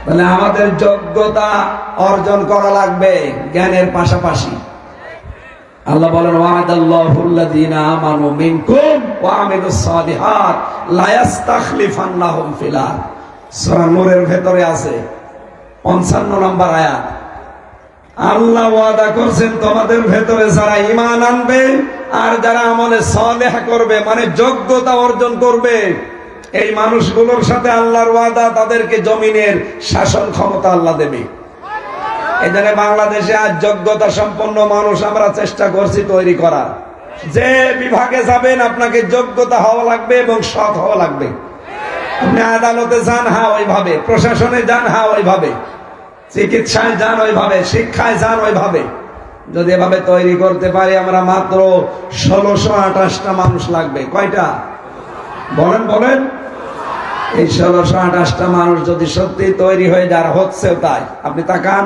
তাহলে আমাদের যোগ্যতা অর্জন করা লাগবে জ্ঞানের পাশাপাশি। আল্লাহ বলেন ওয়াদাল্লাহুল্লাযীনা আমানু মিনকুম ওয়া আমিলুস সালিহাত লা ইস্তাখলিফান্নাহুম ফিল আরদ। সূরা নূরের ভেতরে আছে 55 নম্বর আয়াত। আল্লাহ ওয়াদা করছেন তোমাদের ভেতরে যারা ঈমান আনবে আর যারা আমলে সালেহ করবে, মানে যোগ্যতা অর্জন করবে, এই মানুষগুলোর সাথে আল্লাহর ওয়াদা তাদেরকে জমিনের শাসন ক্ষমতা আল্লাহ দেবে। এখানে বাংলাদেশে আজ যোগ্যতা সম্পন্ন মানুষ আমরা চেষ্টা করছি তৈরি করার। যে বিভাগে যাবেন আপনাকে যোগ্যতা হওয়া লাগবে এবং সৎ হওয়া লাগবে। আপনি আদালতে যান, হ্যাঁ ওইভাবে, প্রশাসনে যান, হ্যাঁ ওইভাবে, চিকিৎসায় যান ওইভাবে, শিক্ষায় যান ওইভাবে। যদি এভাবে তৈরি করতে পারি আমরা, মাত্র 1628টা মানুষ লাগবে। কয়টা বলেন বলেন? এই 1628টা মানুষ যদি সত্যি তৈরি হয়ে যার হচ্ছে তাই, আপনি তাকান